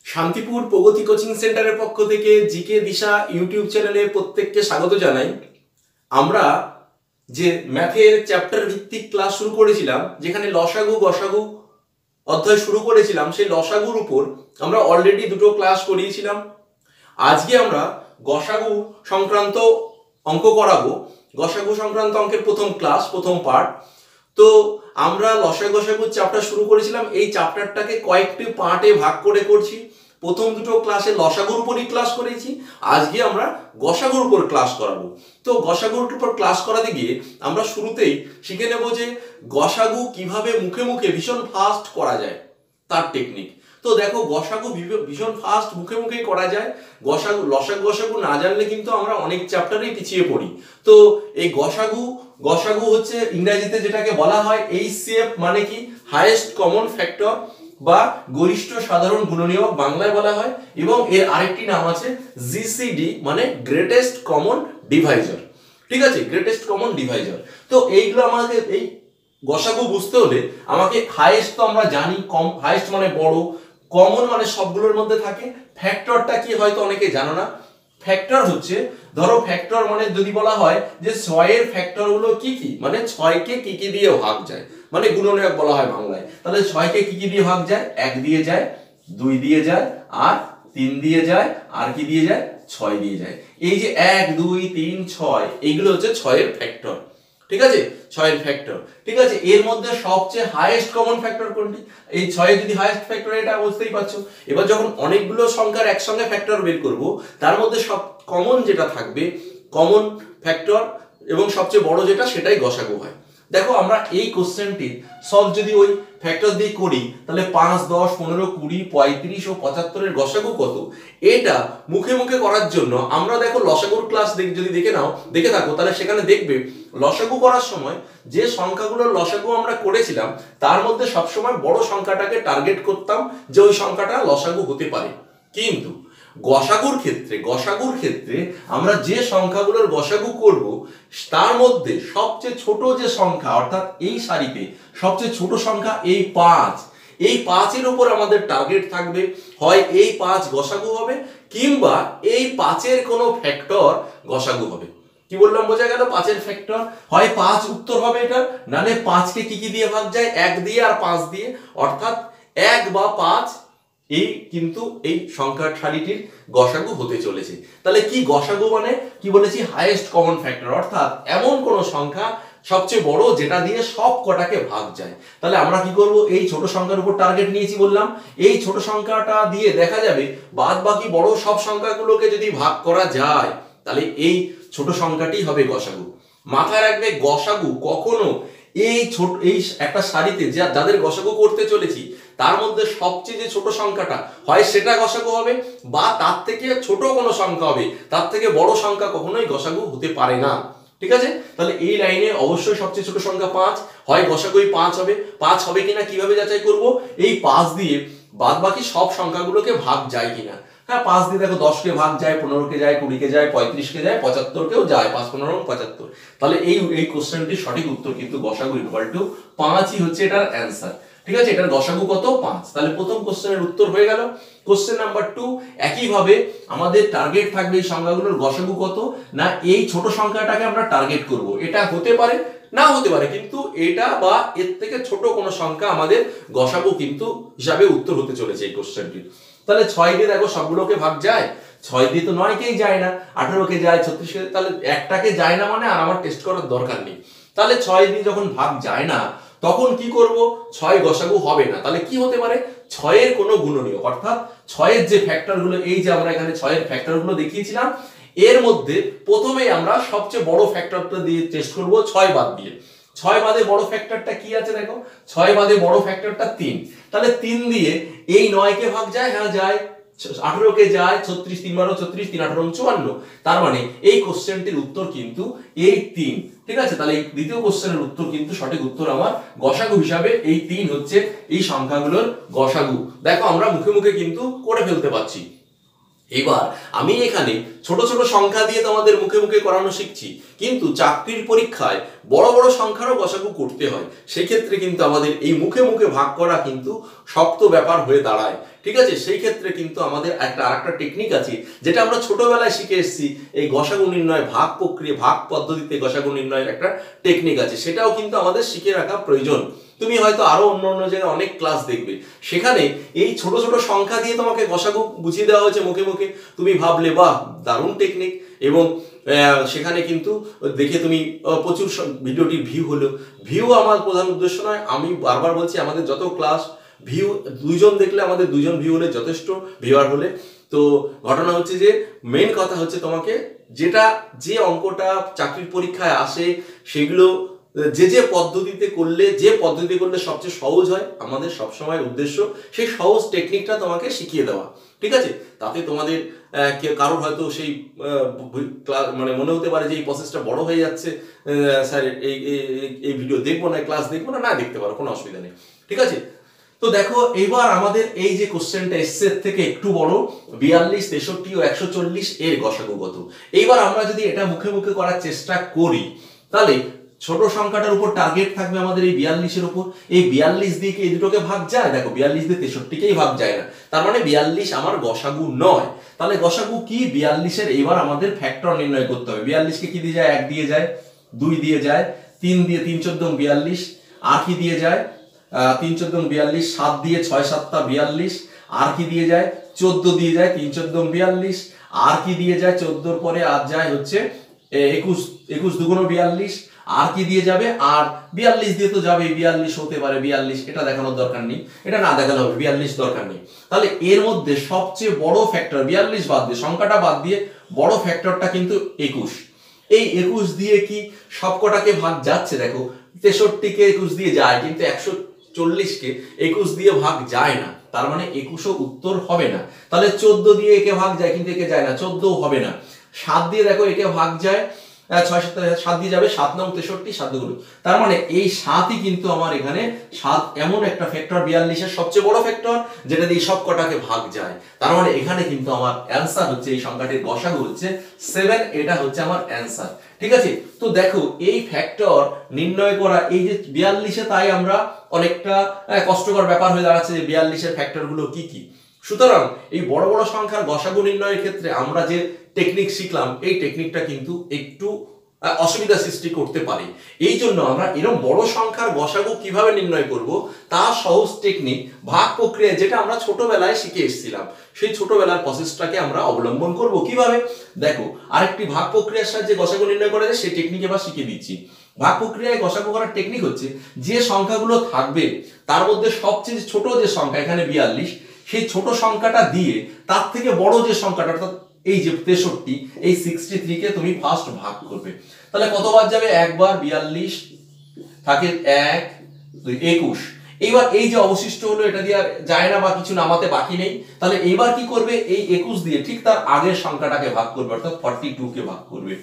শান্তিপুর প্রগতি coaching সেন্টারের পক্ষ থেকে জিকে দিশা ইউটিউব চ্যানেলে প্রত্যেককে স্বাগত জানাই। আমরা যে ম্যাথের চ্যাপ্টার ভিত্তিক ক্লাস শুরু করেছিলাম, যেখানে লসাগু গসাগু অধ্যায় শুরু করেছিলাম, সেই লসাগুর উপর আমরা অলরেডি দুটো ক্লাস করিয়েছিলাম। আজকে আমরা গসাগু সংক্রান্ত অঙ্ক করাবো। গসাগু সংক্রান্ত অঙ্কের প্রথম ক্লাস, প্রথম পার্ট। তো আমরা লসাগু গসাগু চ্যাপ্টার শুরু করেছিলাম, এই চ্যাপ্টারটাকে কয়েকটি পার্টে ভাগ করে করছি। প্রথম দুটো ক্লাসে লসাগুর উপরই ক্লাস করেছি, আজকে আমরা গসাগুর উপর ক্লাস করাবো। তো গসাগুর উপর ক্লাস করাতে গিয়ে আমরা শুরুতেই শিখে নেব যে গসাগু কিভাবে মুখে মুখে ভীষণ ফাস্ট করা যায়, তার টেকনিক। তো দেখো, গসাগু ভীষণ ফাস্ট মুখে মুখে করা যায়। গসাগু লসাগু গসাগু না জানলে কিন্তু আমরা অনেক চ্যাপ্টারেই পিছিয়ে পড়ি। তো এই গসাগু হচ্ছে ইংরেজিতে যেটাকে বলা হয় এইচসিএফ, মানে কি হাইয়েস্ট কমন ফ্যাক্টর বা গরিষ্ঠ সাধারণ গুণনীয়ক বাংলায় বলা হয়, এবং এর আরেকটি নাম আছে জিসিডি, মানে গ্রেটেস্ট কমন ডিভাইজার। ঠিক আছে, গ্রেটেস্ট কমন ডিভাইজার। তো এইগুলো আমাদের এই গসাগু বুঝতে হলে আমাকে হাইয়েস্ট তো আমরা জানি, হাইয়েস্ট মানে বড়, কমন মানে সবগুলোর মধ্যে থাকে। ফ্যাক্টরটা কি হয়তো অনেকে জানো না। ফ্যাক্টর হচ্ছে, ধরো ফ্যাক্টর মানে যদি বলা হয় যে 6 এর ফ্যাক্টর গুলো কি কি, মানে 6 কে কি কি দিয়ে ভাগ যায়, মানে গুণনীয়ক বলা হয় বাংলায়। তাহলে 6 কে কি কি দিয়ে ভাগ যায়? 1 দিয়ে যায়, 2 দিয়ে যায়, আর 3 দিয়ে যায়, আর কি দিয়ে যায়? 6 দিয়ে যায়। এই যে 1 2 3 6, এইগুলো হচ্ছে 6 এর ফ্যাক্টর। ঠিক আছে, 6 এর ফ্যাক্টর। ঠিক আছে, এর মধ্যে সবচেয়ে হাইয়েস্ট কমন ফ্যাক্টর কোনটি? এই 6 এর যদি হাইয়েস্ট ফ্যাক্টর, এটা বুঝতেই পারছো। এবার যখন অনেকগুলো সংখ্যার একসঙ্গে ফ্যাক্টর বের করব, তার মধ্যে সব কমন যেটা থাকবে, কমন ফ্যাক্টর এবং সবচেয়ে বড় যেটা, সেটাই গসাগু হয়। দেখো, আমরা এই কোশ্চেনটির সলভ যদি ওই ফ্যাক্টর দিয়ে করি, তাহলে 5 10 15 20 35 ও 75 এর গসাগু কত, এটা মুখে মুখে করার জন্য আমরা দেখো লসাগুর ক্লাস যদি দেখে থাকো, তাহলে সেখানে দেখবে লসাগু করার সময় যে সংখ্যাগুলোর লসাগু আমরা করেছিলাম, তার মধ্যে সবসময় বড় সংখ্যাটাকে টার্গেট করতাম যে ওই সংখ্যাটা লসাগু হতে পারে। কিন্তু গসাগুর ক্ষেত্রে আমরা যে সংখ্যাগুলোর গসাগু করব, তার মধ্যে সবচেয়ে ছোট যে সংখ্যা, অর্থাৎ এই সারিতে সবচেয়ে ছোট সংখ্যা এই 5, এই 5 এর উপর আমাদের টার্গেট থাকবে। হয় এই 5 গসাগু হবে, কিংবা এই 5 এর কোনো ফ্যাক্টর গসাগু হবে। কি বললাম, বোঝা গেল? 5 এর ফ্যাক্টর হয় 5 উত্তর হবে এটা, নালে 5 কে কি কি দিয়ে ভাগ যায়? 1 দিয়ে আর 5 দিয়ে, অর্থাৎ 1 বা 5 এই কিন্তু এই সংখ্যার সারিটির গসাগু হতে চলেছে। তাহলে কি গসাগু মানে কি বলেছি? হাইয়েস্ট কমন ফ্যাক্টর, অর্থাৎ এমন কোন সংখ্যা সবচেয়ে বড় যেটা দিয়ে সব কটাকে ভাগ যায়। তাহলে আমরা কি করব? এই ছোট সংখ্যার উপর টার্গেট নিয়েছি বললাম, এই ছোট সংখ্যাটা দিয়ে দেখা যাবে বাদ বাকি বড় সব সংখ্যাগুলোকে যদি ভাগ করা যায়, তাহলে এই ছোট সংখ্যাটি হবে গসাগু। মাথায় রাখবে, গসাগু কখনো এই একটা সারিতে যাদের গসাগু করতে চলেছি, তার মধ্যে সবচেয়ে যে ছোট সংখ্যাটা হয় সেটা গসাগু হবে, বা তার থেকে ছোট কোনো সংখ্যা হবে, তার থেকে বড় সংখ্যা কখনোই গসাগু হতে পারে না। ঠিক আছে, তাহলে এই লাইনে অবশ্যই সবচেয়ে ছোট সংখ্যা 5, হয় গসাগুই 5 হবে। 5 হবে কিনা কিভাবে যাচাই করব? এই 5 দিয়ে বাদ বাকি সব সংখ্যাগুলোকে ভাগ যায় কিনা। হ্যাঁ, 5 দিয়ে দেখো 10 কে ভাগ যায়, 15 কে যায়, 20 কে যায়, 35 কে যায়, 75 কেও যায়। 5 15 75। তাহলে এই কোশ্চেনটির সঠিক উত্তর কিন্তু গসাগু ইকুয়াল টু 5ই হচ্ছে এটার অ্যান্সার। ঠিক আছে, এটার গসাগু কত? 5। তাহলে প্রথম কোশ্চেনের উত্তর হয়ে গেল। কোশ্চেন নাম্বার 2, একইভাবে আমাদের টার্গেট থাকবে এই সংখ্যাগুলোর গসাগু কত, না এই ছোট সংখ্যাটাকে আমরা টার্গেট করব। এটা হতে পারে, না হতে পারে, কিন্তু এটা বা এর থেকে ছোট কোনো সংখ্যা আমাদের গসাগু কিন্তু হিসাবে উত্তর হতে চলেছে এই কোশ্চেনটির। তাহলে 6 দিয়ে দেখো সবগুলোকে ভাগ যায়। 6 দিয়ে তো 9 কেই যায় না, 18 কে যায়, 36 কে, তাহলে একটাকে যায় না, মানে আর আমার টেস্ট করার দরকার নেই। তাহলে 6 দিয়ে যখন ভাগ যায় না, তখন কি করব? 6 গসাগু হবে না। তাহলে কি হতে পারে? 6 এর কোনো গুণনীয়ক, অর্থাৎ 6 এর যে ফ্যাক্টরগুলো, এই যে আমরা এখানে 6 এর ফ্যাক্টরগুলো দেখিয়েছিলাম, এর মধ্যে প্রথমেই আমরা সবচেয়ে বড় ফ্যাক্টরটা দিয়ে টেস্ট করব, 6 বাদ দিয়ে। 6 বাদে বড় ফ্যাক্টরটা কি আছে দেখো, 6 বাদে বড় ফ্যাক্টরটা 3। তাহলে 3 দিয়ে এই 9 কে ভাগ যায়, হ্যাঁ যায়, 18 কে যায়, 36 3 12 36 3 18 54। তার মানে এই কোশ্চেনটির উত্তর কিন্তু এই 3। ঠিক আছে, তাহলে এই দ্বিতীয় কোশ্চেনের উত্তর কিন্তু সঠিক উত্তর আমার গসাগু হিসাবে এই 3 হচ্ছে এই সংখ্যাগুলোর গসাগু। দেখো, আমরা মুখে মুখে কিন্তু করে ফেলতে পারছি। এবার আমি এখানে ছোট ছোট সংখ্যা দিয়ে তোমাদের মুখে মুখে করানো শিখছি, কিন্তু চাকরির পরীক্ষায় বড় বড় সংখ্যারও গসাগু করতে হয়। সেক্ষেত্রে কিন্তু আমাদের এই মুখে মুখে ভাগ করা কিন্তু শক্ত ব্যাপার হয়ে দাঁড়ায়। ঠিক আছে, সেই ক্ষেত্রে কিন্তু আমাদের আরেকটা টেকনিক আছে যেটা আমরা ছোটবেলায় শিখে এসেছি। এই গসাগু নির্ণয় ভাগ প্রক্রিয়া, ভাগ পদ্ধতিতে গসাগু নির্ণয়ের একটা টেকনিক আছে, সেটাও কিন্তু আমাদের শিখে রাখা প্রয়োজন। তুমি হয়তো আরো অন্য অন্য জায়গায় অনেক ক্লাস দেখবে, সেখানে এই ছোট ছোট সংখ্যা দিয়ে তোমাকে গসাগু বুঝিয়ে দেওয়া হয়েছে মুখে মুখে, তুমি ভাবলে বাহ দারুণ টেকনিক, এবং সেখানে কিন্তু দেখে তুমি প্রচুর ভিডিওটির ভিউ হলো। ভিউ আমার প্রধান উদ্দেশ্য নয়, আমি বারবার বলছি আমাদের যত ক্লাস ভিউ 2 জন দেখলে, আমাদের 2 জন ভিউ হলে যথেষ্ট, ভিউয়ার হলে। তো ঘটনা হচ্ছে যে মেন কথা হচ্ছে তোমাকে যে অঙ্কটা চাকরির পরীক্ষায় আসে সেগুলো যে পদ্ধতিতে করলে সবচেয়ে সহজ হয়, আমাদের সবসময় উদ্দেশ্য সেই সহজ টেকনিকটা তোমাকে শিখিয়ে দেওয়া। ঠিক আছে, তাতে তোমাদের কারোর হয়তো সেই মানে মনে হতে পারে যে এই প্রসেসটা বড় হয়ে যাচ্ছে, স্যার এই ভিডিও দেখবো না, ক্লাস দেখবো না, দেখতে পারো, কোনো অসুবিধা নেই। ঠিক আছে, তো দেখো এবার আমাদের এই যে কোশ্চেনটা এসছে থেকে একটু বড়, 42, 63 ও 140 এর গসাগু কত। এইবার আমরা যদি এটা মুখে মুখে করার চেষ্টা করি, তাহলে ছোট সংখ্যাটার উপর টার্গেট থাকবে আমাদের এই 42 এর উপর। এই 42 দিয়ে কি এই দুটোকে ভাগ যায়? দেখো 42 দিয়ে 63কেই ভাগ যায় না, তার মানে 42 আমার গসাগু নয়। তাহলে গসাগু কি? 42 এর এবার আমাদের ফ্যাক্টর নির্ণয় করতে হবে। 42 কে কি দিয়ে যায়? 1 দিয়ে যায়, 2 দিয়ে যায়, 3 দিয়ে, 3 14 42, আর কি দিয়ে যায়? 3 14 42, 7 দিয়ে, 6 7 42, আর কি দিয়ে যায়? 14 দিয়ে যায়, 3 14 42, আর কি দিয়ে যায়? 14 পরে আর যায় হচ্ছে 21, 21 2 42, আর কি দিয়ে যাবে? আর 42 দিয়ে তো যাবে, 42 হতে পারে 42, এটা দেখানোর দরকার নেই, এটা না দেখালে হবে, 42 দরকার নেই। তাহলে এর মধ্যে সবচেয়ে বড় ফ্যাক্টর 42 বাদ দিয়ে, সংখ্যাটা বাদ দিয়ে বড় ফ্যাক্টরটা কিন্তু 21। এই 21 দিয়ে কি সবকটাকে ভাগ যাচ্ছে? দেখো 63 কে 21 দিয়ে যায়, কিন্তু 140 কে 21 দিয়ে ভাগ যায় না, তার মানে 21ও উত্তর হবে না। তাহলে 14 দিয়ে একে ভাগ যায়, কিন্তু একে যায় না, 14ও হবে না। 7 দিয়ে দেখো একে ভাগ যায়, 6 7 দিয়ে যাবে, 7 9 63, 7 গুলো, তার মানে এই 7ই কিন্তু আমার এখানে 7 এমন একটা ফ্যাক্টর 42 এর সবচেয়ে বড় ফ্যাক্টর, যেটা দিয়ে সব কটাকে ভাগ যায়। তার মানে এখানে কিন্তু আমার অ্যান্সার হচ্ছে, এই সংখ্যাটির গসাগু হচ্ছে 7, এটা হচ্ছে আমার অ্যান্সার। ঠিক আছে, তো দেখো এই ফ্যাক্টর নির্ণয় করা এই যে 42-এ, তাই আমরা অনেকটা কষ্টকর ব্যাপার হয়ে দাঁড়াচ্ছে যে 42-এর ফ্যাক্টর গুলো কি কি। সুতরাং এই বড় বড় সংখ্যার গসাগু নির্ণয়ের ক্ষেত্রে আমরা যে টেকনিক শিখলাম, এই টেকনিকটা কিন্তু একটু অসুবিধা সৃষ্টি করতে পারে। এই জন্য আমরা এরকম বড় সংখ্যার গসাগু কিভাবে নির্ণয় করব তার সহজ টেকনিক ভাগ প্রক্রিয়া, যেটা আমরা ছোটবেলায় শিখে এসেছিলাম, সেই ছোটবেলার প্রসেসটাকে আমরা অবলম্বন করব। কিভাবে? দেখো আরেকটি ভাগ প্রক্রিয়ার সাহায্যে গসাগু নির্ণয় করা যায়, সেই টেকনিক এবার শিখিয়ে দিচ্ছি। ভাগ প্রক্রিয়ায় গসাগু করার টেকনিক হচ্ছে, যে সংখ্যাগুলো থাকবে তার মধ্যে সবচেয়ে ছোট যে সংখ্যা, এখানে 42, সেই ছোট সংখ্যাটা দিয়ে তার থেকে বড় যে সংখ্যাটা, অর্থাৎ এই যে 63, এই 63 কে তুমি ফার্স্ট ভাগ করবে। তাহলে কতবার যাবে? একবার, 42 থাকে 1 2 21। এইবার এই যে অবশিষ্ট হলো, এটা দিয়ে আর যায় না বা কিছু নামাতে বাকি নেই। তাহলে এইবার কি করবে? এই 21 দিয়ে ঠিক তার আগের সংখ্যাটাকে ভাগ করবে, অর্থাৎ 42 কে ভাগ করবে।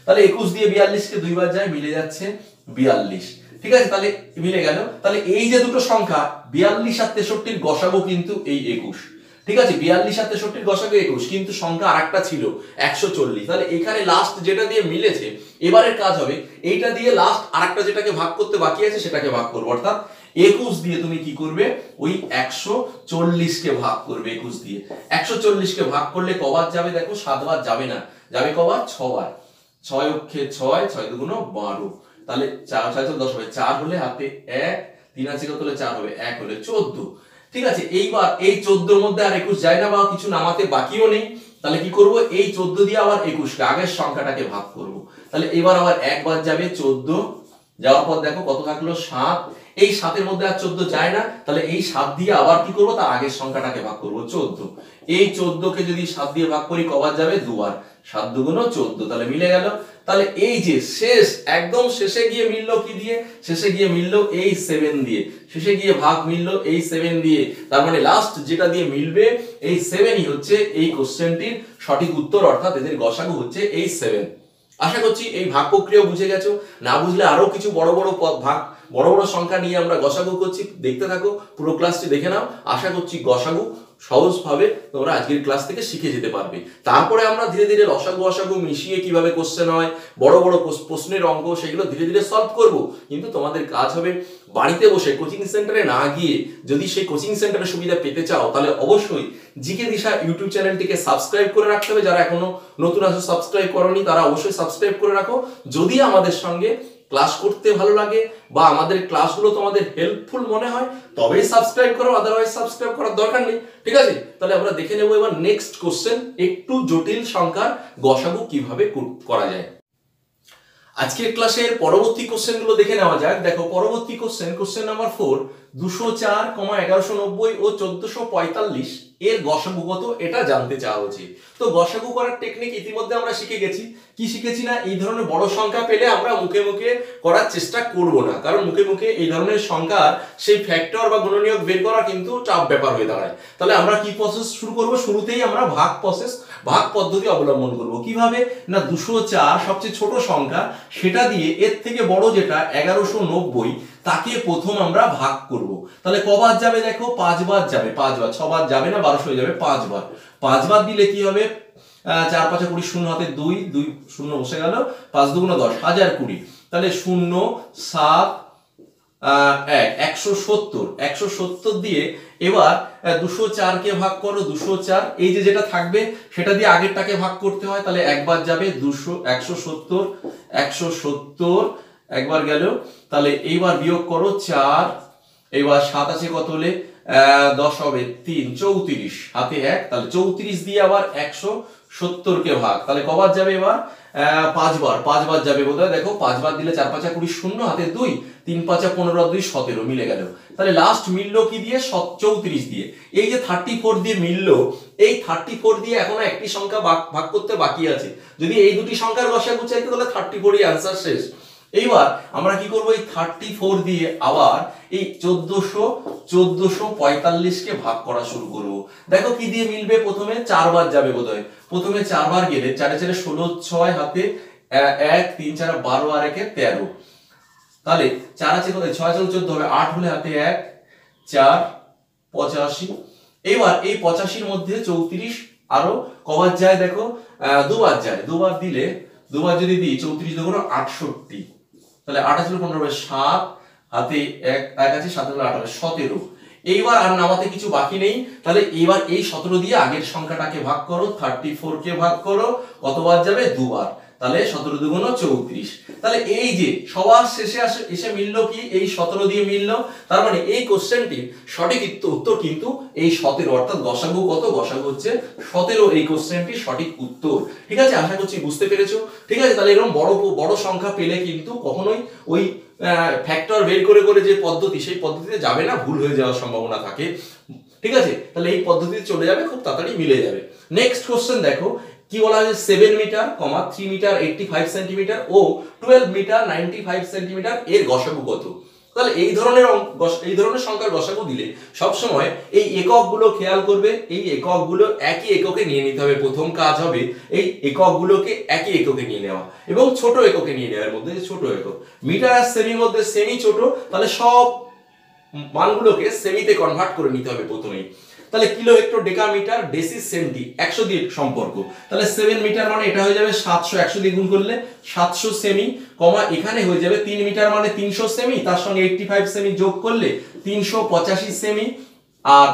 তাহলে 21 দিয়ে 42 কে দুইবার যায়, মিলে যাচ্ছে 42। ঠিক আছে, তাহলে মিলে গেল। তাহলে এই যে দুটো সংখ্যা 42 আর 63-র গসাগু কিন্তু এই 21। ঠিক আছে, 42 আর 63-র গসাগু 21, কিন্তু সংখ্যা আরেকটা ছিল 140। তাহলে এখানে লাস্ট যেটা দিয়ে মিলেছে, এবারের কাজ হবে এইটা দিয়ে লাস্ট আরেকটা যেটাকে ভাগ করতে বাকি আছে সেটাকে ভাগ করবে, অর্থাৎ 21 দিয়ে তুমি কি করবে? ওই 140 কে ভাগ করবে। 21 দিয়ে 140 কে ভাগ করলে কবার যাবে? দেখো 7 বার যাবে না, যাবে কবার? 6 বার। 6 অক্ষে 6, 6 দুগুণ 12, তাহলে 4 6 10 হবে, 4 হলে হাতে 1, 3 আছে কত হলে 4 হবে, 1 হলে 14। ঠিক আছে, এইবার এই 14-র মধ্যে আর 21 যায় না বা কিছু নামাতে বাকিও নেই, তাহলে কি করব? এই 14 দিয়ে আবার 21 কে আগের সংখ্যাটাকে ভাগ করব। তাহলে এবার আবার একবার যাবে 14, যাওয়ার পর দেখো কত থাকলো? 7। এই 7-এর মধ্যে আর 14 যায় না, তাহলে এই 7 দিয়ে আবার কি করব? তার আগের সংখ্যাটাকে ভাগ করব, 14। এই 14 কে যদি 7 দিয়ে ভাগ করি কবার যাবে? দুবার, 7 দুগুণ 14, তাহলে মিলে গেল। তাহলে এই যে শেষ, একদম শেষে গিয়ে মিলল কি দিয়ে? শেষে গিয়ে মিলল এই 7 দিয়ে, শেষে গিয়ে ভাগ মিলল এই 7 দিয়ে। তার মানে লাস্ট যেটা দিয়ে মিলবে এই 7ই হচ্ছে এই কোশ্চেনটির সঠিক উত্তর, অর্থাৎ এদের গসাগু হচ্ছে এই 7। আশা করছি এই ভাগ প্রক্রিয়া বুঝে গেছো। না বুঝলে আরো কিছু বড় বড় বড় বড় সংখ্যা নিয়ে আমরা গসাগু করছি, দেখতে থাকো, পুরো ক্লাসটি দেখে নাও। আশা করছি গসাগু সহজভাবে তোমরা আজকের ক্লাস থেকে শিখে যেতে পারবে। তারপরে আমরা ধীরে ধীরে লসাগু অসাগু মিশিয়ে কিভাবে কোশ্চেন হয়, বড় বড় প্রশ্নের অঙ্ক, সেগুলো ধীরে ধীরে সলভ করব। কিন্তু তোমাদের কাজ হবে বাড়িতে বসে কোচিং সেন্টারে না গিয়ে যদি সেই কোচিং সেন্টারের সুবিধা পেতে চাও, তাহলে অবশ্যই জিকে দিশা ইউটিউব চ্যানেলটিকে সাবস্ক্রাইব করে রাখতে হবে। যারা এখনো নতুন আছো সাবস্ক্রাইব করোনি, তারা অবশ্যই সাবস্ক্রাইব করে রাখো। যদি আমাদের সঙ্গে ক্লাস করতে ভালো লাগে বা আমাদের ক্লাসগুলো তোমাদের হেল্পফুল মনে হয়, তবেই সাবস্ক্রাইব করো, আদারওয়াইজ সাবস্ক্রাইব করার দরকার নেই। ঠিক আছে, তাহলে আমরা দেখে নেব এবার নেক্সট কোশ্চেন, একটু জটিল সংখ্যার গসাগু কিভাবে করা যায়। আজকের ক্লাসের পরবর্তী কোশ্চেনগুলো দেখে নেওয়া যাক। দেখো পরবর্তী কোশ্চেন নাম্বার 4, 204, 1190 ও 1445 এর গসাগু কত এটা জানতে চাওয়া হচ্ছে। তো গসাগু করার টেকনিক ইতিমধ্যে আমরা শিখে গেছি। কি শিখেছি না, এই ধরনের বড় সংখ্যা পেলে আমরা মুখে মুখে করার চেষ্টা করব না, কারণ মুখে মুখে এই ধরনের সংখ্যার সেই ফ্যাক্টর বা গুণনীয়ক বের করা কিন্তু চাপ ব্যাপার হয়ে দাঁড়ায়। তাহলে আমরা কি প্রসেস শুরু করব, শুরুতেই আমরা ভাগ পদ্ধতি অবলম্বন করব। কিভাবে না, 204 সবচেয়ে ছোট সংখ্যা, সেটা দিয়ে এর থেকে বড় যেটা 1190 তাকে প্রথম আমরা ভাগ করব। তাহলে কবার যাবে দেখো, 5 বার যাবে, 5 বার, 6 বার যাবে না, 1200 হয়ে যাবে 5 বার। 5 বার দিলে কি হবে, 4 5 20, 0 হাতে 2, 2 0 বসে গেল, 5 2 10, 1020। তাহলে 0 7 1, 170 দিয়ে এবার 204 কে ভাগ করো, 204 এই যে যেটা থাকবে সেটা দিয়ে আগেরটাকে ভাগ করতে হয়। তাহলে একবার যাবে 170 একবার গেল। তাহলে এইবার বিয়োগ করো 4, এবার 7 আছে কত হলে 10 হবে 3, 34 হাতে 1, তাহলে 34 দিয়ে আবার 170 কে ভাগ, তাহলে কবার যাবে এবার 5 বার যাবে বোধহয়। দেখো 5 বার দিলে 4 5 20, 0 হাতে 2, 3 5 15 2 17 মিলে গেল। তাহলে লাস্ট মিললো কি দিয়ে, 34 দিয়ে। এই যে 34 দিয়ে মিললো, এই 34 দিয়ে এখনো একটি সংখ্যা ভাগ করতে বাকি আছে। যদি এই দুটি সংখ্যার গসাগু চাইতে, তাহলে 34ই आंसर শেষ। এইবার আমরা কি করব, এই 34 দিয়ে আবার এই 1445 কে ভাগ করা শুরু করব। দেখো কি দিয়ে মিলবে, প্রথমে 4 বার যাবে বোধহয়, প্রথমে 4 বার গেলে 4 4 16, 6 হাতে 1, 3 4 12 আর 1 13, তাহলে 4 আছে কোথায়, 6 4 14 হবে, 8 হলে হাতে 1, 4 85। এবার এই 85 এর মধ্যে 34 আরো কবার যায় দেখো, দুবার যায়, দুবার দিলে, দুবার যদি দিই 34 দুগুণ 68, তাহলে 8 ছিল 15 হবে, 7 হাতে 1 আছে, 7 হলো 8 হবে 17। এইবার আর নামাতে কিছু বাকি নেই, তাহলে এইবার এই 17 দিয়ে আগের সংখ্যাটাকে ভাগ করো, 34 কে ভাগ করো, কতবার যাবে, দুবার, তাহলে 17 দুগুণ 34। তাহলে এই যে সবার শেষে এসে মিললো কি, এই 17 দিয়ে মিললো। তার মানে এই কোশ্চেনটির সঠিক উত্তর কিন্তু এই 17, অর্থাৎ গসাগু কত, গসাগু হচ্ছে 17, এই কোশ্চেনটির সঠিক উত্তর। ঠিক আছে, আশা করছি বুঝতে পেরেছো। ঠিক আছে, তাহলে এরকম বড় সংখ্যা পেলে কিন্তু কখনোই ওই ফ্যাক্টর বের করে করে যে পদ্ধতি, সেই পদ্ধতিতে যাবে না, ভুল হয়ে যাওয়ার সম্ভাবনা থাকে। ঠিক আছে, তাহলে এই পদ্ধতিতে চলে যাবে, খুব তাড়াতাড়ি মিলে যাবে। নেক্সট কোশ্চেন দেখো, কি বলা হয়েছে, 7 মিটার, 3 মিটার 85 সেন্টিমিটার ও 12 মিটার 95 সেন্টিমিটার এর গসাগু কত। তাহলে এই ধরনের সংখ্যার গসাগু দিলে সবসময় এই এককগুলো খেয়াল করবে, এই এককগুলো একই এককে নিয়ে নিতে হবে। প্রথম কাজ হবে এই এককগুলোকে একই এককে নিয়ে নেওয়া এবং ছোট এককে নিয়ে নেওয়ার মধ্যে ছোট একক। মিটার আর সেমির মধ্যে সেমি ছোট, তাহলে সব মানগুলোকে সেমিতে কনভার্ট করে নিতে হবে প্রথমেই। তাহলে kilo hectare decametre deci centi 100 দিয়ে সম্পর্ক, তাহলে 7 মিটার মানে এটা হয়ে যাবে 700, 100 দিয়ে গুণ করলে 700 সেমি, এখানে হয়ে যাবে 3 মিটার মানে 300 সেমি, তার সঙ্গে 85 সেমি যোগ করলে 385 সেমি, আর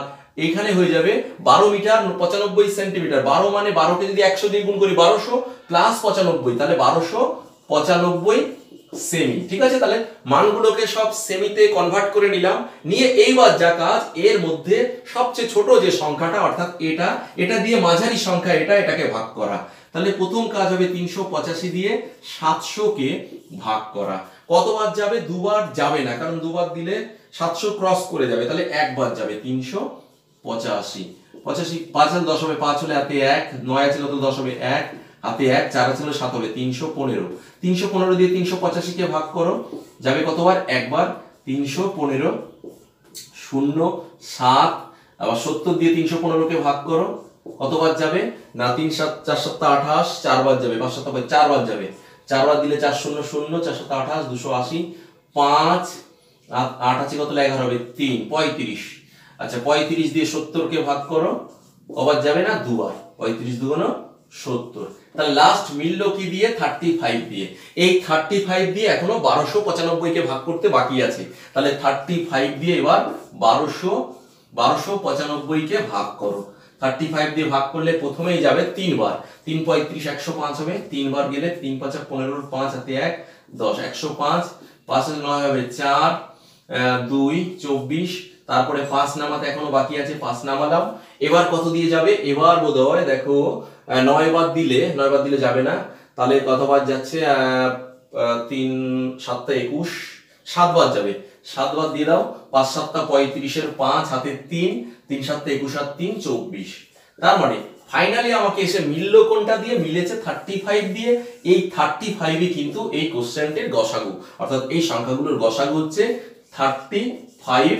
এখানে হয়ে যাবে 12 মিটার 95 সেন্টিমিটার। 12 মানে 12 কে যদি 100 দিয়ে গুণ করি 1200 প্লাস 95, তাহলে 1295 সেমি। ঠিক আছে, তাহলে মানগুলোকে সব সেমিতে কনভার্ট করে নিলাম, নিয়ে এইবার যা কাজ, এর মধ্যে সবচেয়ে ছোট যে সংখ্যাটা, অর্থাৎ এটা দিয়ে মাঝারি সংখ্যা এটাকে ভাগ করা। তাহলে প্রথম কাজ হবে 385 দিয়ে 700 কে ভাগ করা। কতবার যাবে, দুবার যাবে না, কারণ দুবার দিলে 700 ক্রস করে যাবে, তাহলে একবার যাবে 385। 5 হাতে 10 হবে, 5 হলে হাতে 1, 9 আছে কত, 10 হবে 1 হাতে 1, 4 আছে 7 হবে 315। 315 দিয়ে 385 কে ভাগ করো, যাবে কতবার, একবার, 315 0 7, আবার 70 দিয়ে 315 কে ভাগ করো, কতবার যাবে না, 3 7 4 7 28, 4 বার যাবে, 5 7 4 বার যাবে, 4 বার দিলে 4 0 0, 4 7 28, 280, 5 8 আছে কত, 11 হবে 3 35। আচ্ছা 35 দিয়ে 70 কে ভাগ করো, কবার যাবে না, দুবার, 35 দুগুণ 70। তাহলে লাস্ট মিললো কি দিয়ে? 35 দিয়ে। এই 35 দিয়ে এখনো 1295 কে ভাগ করতে বাকি আছে। তাহলে 35 দিয়ে এবার 1295 কে ভাগ করো। 35 দিয়ে ভাগ করলে প্রথমেই যাবে 3 বার, 3 35 105 হবে, 3 বার গেলে 3 5 15, 5 হাতে 1 10, 105, 5 9 হবে 4, 2 24, তারপরে 5 নামাতে এখনো বাকি আছে, 5 নামালাম। এবার কত দিয়ে যাবে? এবার বোধহয় দেখো 9 বাদ দিলে যাবে না, তাহলে কত বাদ যাচ্ছে? 3 7 21, 7 বাদ যাবে, 7 বাদ দিয়ে দাও, 5 7 35 এর 5 হাতে 3, 3 7 21 আর 3 24। তার মানে ফাইনালি আমাকে এসে মিললো কোনটা দিয়ে? মিলেছে 35 দিয়ে। এই 35ই কিন্তু এই কোশ্চেনটির গসাগু, অর্থাৎ এই সংখ্যাগুলোর গসাগু হচ্ছে 35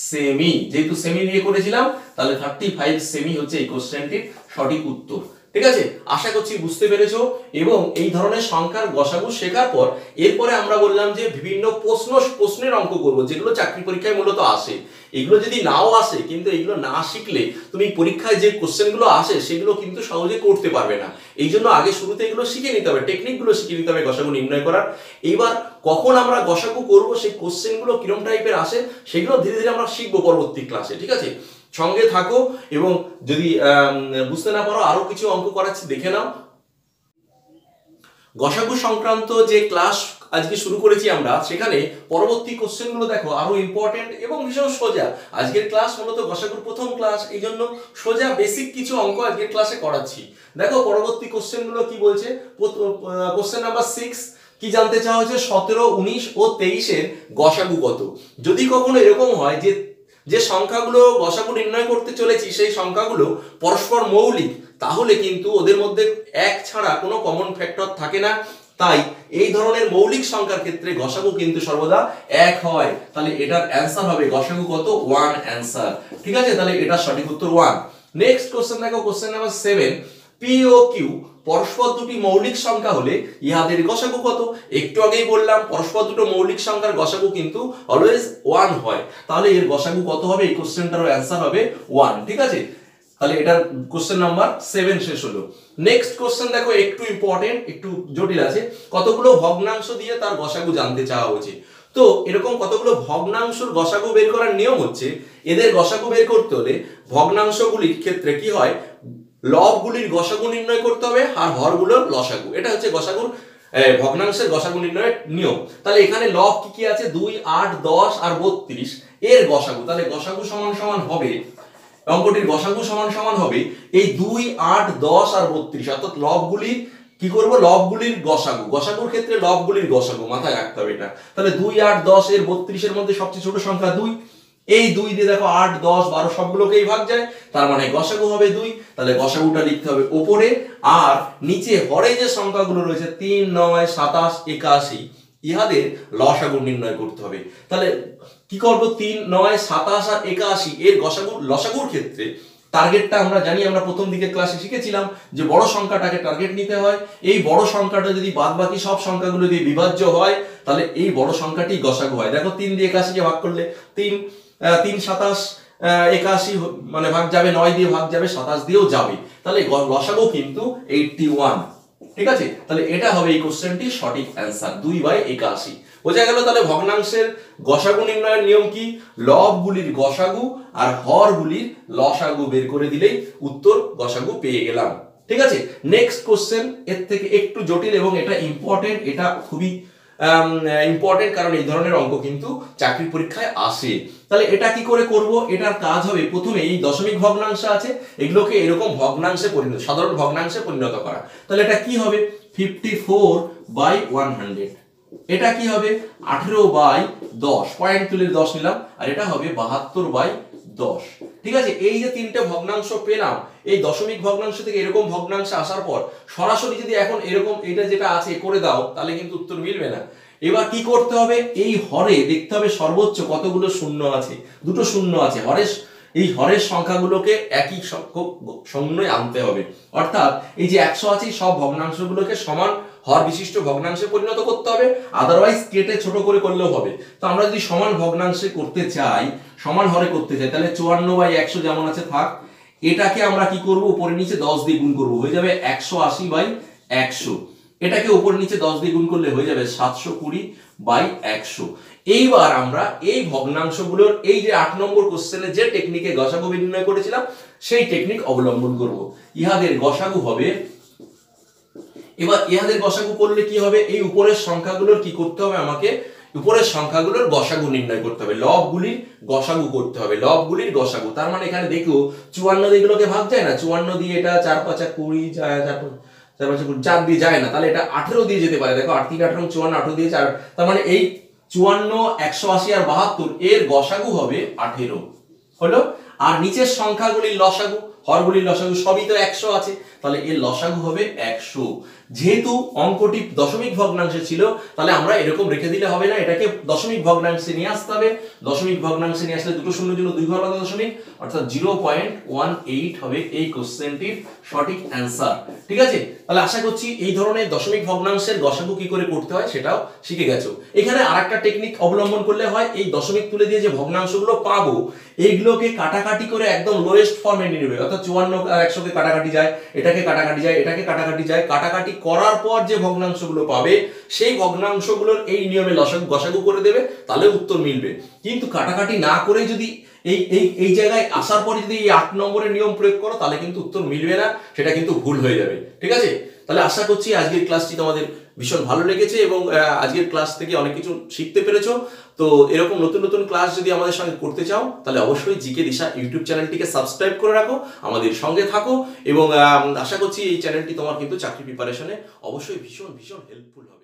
সেমি। যেহেতু সেমি দিয়ে করেছিলাম, তাহলে 35 সেমি হচ্ছে এই কোশ্চেনটির সঠিক উত্তর। ঠিক আছে, আশা করছি বুঝতে পেরেছো। এবং এই ধরনের সংখ্যার গসাগু শেখার পর এরপরে আমরা বললাম যে বিভিন্ন প্রশ্নের অঙ্ক করব, যেগুলো চাকরি পরীক্ষায় মূলত আসে। এগুলো যদি নাও আসে, কিন্তু এগুলো না শিখলে তুমি পরীক্ষায় যে কোশ্চেনগুলো আসে সেগুলো কিন্তু সহজে করতে পারবে না। এই জন্য আগে শুরুতে এগুলো শিখে নিতে হবে, টেকনিকগুলো শিখে নিতে হবে গসাগু নির্ণয় করার। এইবার কখন আমরা গসাগু করব, সেই কোশ্চেনগুলো কিরম টাইপের আসে সেগুলো ধীরে ধীরে আমরা শিখবো পরবর্তী ক্লাসে। ঠিক আছে, সঙ্গে থাকো। এবং যদি বুঝতে না পারো, আরো কিছু অঙ্ক করাচ্ছি, দেখে নাও। গসাগু সংক্রান্ত যে ক্লাস আজকে শুরু করেছি আমরা, সেখানে পরবর্তী কোশ্চেনগুলো দেখো আরো ইম্পর্টেন্ট এবং ভীষণ সোজা। আজকের ক্লাস মূলত গসাগুর প্রথম ক্লাস, এই জন্য সোজা বেসিক কিছু অঙ্ক আজকের ক্লাসে করাচ্ছি। দেখো পরবর্তী কোশ্চেনগুলো কি বলছে। কোশ্চেন নাম্বার 6 কি জানতে চাওয়া হচ্ছে? 17 19 ও 23 এর গসাগু কত? যদি কখনো এরকম হয় যে সংখ্যাগুলো গসাগু নির্ণয় করতে চলেছি সেই সংখ্যাগুলো পরস্পর মৌলিক, তাহলে কিন্তু ওদের মধ্যে এক ছাড়া কোনো কমন ফ্যাক্টর থাকে না। তাই এই ধরনের মৌলিক সংখ্যার ক্ষেত্রে গসাগু কিন্তু সর্বদা এক হয়। তাহলে এটার অ্যান্সার হবে গসাগু কত? 1 অ্যান্সার। ঠিক আছে, তাহলে এটার সঠিক উত্তর 1। নেক্সট কোশ্চেন দেখো, question number 7, P O Q পরস্পর দুটি মৌলিক সংখ্যা হলে ইহাদের গসাগু কত? একটু আগেই বললাম পরস্পর দুটো মৌলিক সংখ্যার গসাগু কিন্তু অলওয়েজ 1 হয়। তাহলে এর গসাগু কত হবে? এই কোশ্চেনটারও অ্যান্সার হবে 1। ঠিক আছে, তাহলে এটার কোশ্চেন নাম্বার 7 শেষ হলো। নেক্সট কোশ্চেন দেখো, একটু ইম্পর্টেন্ট, একটু জটিল আছে। কতগুলো ভগ্নাংশ দিয়ে তার গসাগু জানতে চাওয়া হয়েছে। তো এরকম কতগুলো ভগ্নাংশের গসাগু বের করার নিয়ম হচ্ছে, এদের গসাগু বের করতে হলে ভগ্নাংশগুলির ক্ষেত্রে কি হয়? লবগুলির গসাগু নির্ণয় করতে হবে আর হরগুলোর লসাগু। এটা হচ্ছে গসাগুর ভগ্নাংশের গসাগু নির্ণয়ের নিয়ম। তাহলে এখানে লব কি কি আছে? 2 8 10 আর 32 এর গসাগু। তাহলে গসাগু সমান সমান হবে, অঙ্কটির গসাগু সমান সমান হবে এই 2 8 10 আর 32, অর্থাৎ লবগুলির কি করব? লবগুলির গসাগু। গসাগুর ক্ষেত্রে লবগুলির গসাগু মাথায় রাখতে হবে এটা। তাহলে 2 8 10 এর 32 এর মধ্যে সবচেয়ে ছোট সংখ্যা 2। এই 2 দিয়ে দেখো 8 10 12 সবগুলোকেই ভাগ যায়, তার মানে গসাগু হবে 2। তাহলে গসাগুটা লিখতে হবে উপরে, আর নিচে হরে যে সংখ্যাগুলো রয়েছে 3 9 27 81, ইহাদের লসাগু নির্ণয় করতে হবে। তাহলে কি করব? 3 9 27 আর 81 এর গসাগু লসাগুর ক্ষেত্রে টার্গেটটা আমরা জানি, আমরা প্রথম দিকের ক্লাসে শিখেছিলাম যে বড় সংখ্যাটাকে টার্গেট নিতে হয়। এই বড় সংখ্যাটা যদি বাদবাকি সব সংখ্যাগুলো দিয়ে বিভাজ্য হয়, তাহলে এই বড় সংখ্যাটি গসাগু হয়। দেখো 3 দিয়ে 81 কে ভাগ করলে 3 27 81 মানে ভাগ যাবে, 9 দিয়ে ভাগ যাবে, 27 দিয়েও যাবে। তাহলে লসাগু কিন্তু 81। ঠিক আছে, তাহলে এটা হবে এই কোশ্চেনটির সঠিক অ্যান্সার, 2/81। বোঝা গেল? তাহলে ভগ্নাংশের গসাগু নির্ণয়ের নিয়ম কি? লবগুলির গসাগু আর হরগুলির লসাগু বের করে দিলেই উত্তর গসাগু পেয়ে গেলাম। ঠিক আছে, নেক্সট কোশ্চেন এর থেকে একটু জটিল এবং এটা ইম্পর্টেন্ট, এটা খুবই ইম্পর্টেন্ট, কারণ এই ধরনের অঙ্ক কিন্তু চাকরির পরীক্ষায় আসে। তাহলে এটা কি করে করব? এটার কাজ হবে প্রথমে এই দশমিক ভগ্নাংশ আছে, এগুলোকে এরকম ভগ্নাংশে পরিণত, সাধারণ ভগ্নাংশে পরিণত করা। তাহলে এটা কি হবে? 54/100। এটা কি হবে? 18/10, পয়েন্ট তুলে 10 নিলাম, আর এটা হবে 72/10। ঠিক আছে, এই যে তিনটে ভগ্নাংশ পেলাম, এই দশমিক ভগ্নাংশ থেকে এরকম ভগ্নাংশ আসার পর সরাসরি যদি এখন এরকম এটা যেটা আছে করে দাও, তাহলে কিন্তু উত্তর মিলবে না। এবার কি করতে হবে? এই হরে দেখতে হবে সর্বোচ্চ কতগুলো শূন্য আছে। দুটো শূন্য আছে হরের, এই হরের সংখ্যাগুলোকে একই সংখ্যক শূন্যে আনতে হবে। অর্থাৎ এই যে 100 আছে, সব ভগ্নাংশগুলোকে সমান হর বিশিষ্ট ভগ্নাংশে পরিণত করতে হবে, আদারওয়াইজ কেটে ছোট করে করলেও হবে। তো আমরা যদি সমান ভগ্নাংশে করতে চাই, সমান হরে করতে চাই, তাহলে 54/100 যেমন আছে থাক। এটাকে আমরা কি করব, উপরে নিচে 10 দিয়ে গুণ করব, হয়ে যাবে 180/100। এটাকে উপরে নিচে 10 দিয়ে গুণ করলে হয়ে যাবে 720/100। এইবার আমরা এই ভগ্নাংশগুলোর এই যে 8 নম্বর কোশ্চেনে যে টেকনিকে গসাগু নির্ণয় করেছিলাম সেই টেকনিক অবলম্বন করব। ইহাদের গসাগু হবে, এবার ইহাদের গসাগু করলে কি হবে, এই উপরের সংখ্যাগুলোর কি করতে হবে, আমাকে উপরের সংখ্যাগুলোর গসাগু নির্ণয় করতে হবে, লবগুলির গসাগু করতে হবে, লবগুলির গসাগু। তার মানে এখানে দেখো 54 দিয়ে এগুলোকে ভাগ যায় না, 54 দিয়ে এটা 4 5 20 যায়, 4 দিয়ে যায় না, তাহলে এটা 18 দিয়ে যেতে পারে। দেখো 8 3 18 54, 18 দিয়ে 4, তার মানে এই 54 180 আর 72 এর গসাগু হবে 18 হলো। আর নিচের সংখ্যাগুলির লসাগু, হরগুলির লসাগু সবই তো 100 আছে, তাহলে এর লসাগু হবে 100। যেহেতু অঙ্কটি দশমিক ভগ্নাংশে ছিল, তাহলে আমরা এরকম রেখে দিলে হবে না, এটাকে দশমিক ভগ্নাংশে নিয়ে আসতে হবে। দশমিক ভগ্নাংশে নিয়ে আসলে দুটো শূন্যের জন্য 2 ঘর বাঁধা দশমিক, অর্থাৎ 0.18 হবে এই কোশ্চেনটির সঠিক অ্যান্সার। ঠিক আছে, তাহলে আশা করছি এই ধরনের দশমিক ভগ্নাংশের গসাগু কি করে করতে হয় সেটাও শিখে গেছো। এখানে আরেকটা টেকনিক অবলম্বন করলে হয়, এই দশমিক তুলে দিয়ে যে ভগ্নাংশগুলো পাবো এইগুলোকে কাটাকাটি করে একদম লোয়েস্ট ফর্মে নিয়ে নেবে, অর্থাৎ 54 আর 100 কে কাটাকাটি যায়, এটাকে কাটাকাটি যায়, এটাকে কাটাকাটি যায়, কাটাকাটি করার পর যে ভগ্নাংশগুলো পাবে সেই ভগ্নাংশগুলোর এই নিয়মে লসাগু গসাগু করে দেবে, তাহলে উত্তর মিলবে। কিন্তু কাটাকাটি না করে যদি এই জায়গায় আসার পরে যদি এই 8 নম্বরের নিয়ম প্রয়োগ করো তাহলে কিন্তু উত্তর মিলবে না, সেটা কিন্তু ভুল হয়ে যাবে। ঠিক আছে, তাহলে আশা করছি আজকের ক্লাসটি তোমাদের ভীষণ ভালো লেগেছে এবং আজকের ক্লাস থেকে অনেক কিছু শিখতে পেরেছো। তো এরকম নতুন নতুন ক্লাস যদি আমাদের সঙ্গে করতে চাও তাহলে অবশ্যই জিকে দিশা ইউটিউব চ্যানেলটিকে সাবস্ক্রাইব করে রাখো, আমাদের সঙ্গে থাকো এবং আশা করছি এই চ্যানেলটি তোমার কিন্তু চাকরি প্রিপারেশনে অবশ্যই ভীষণ ভীষণ হেল্পফুল হবে।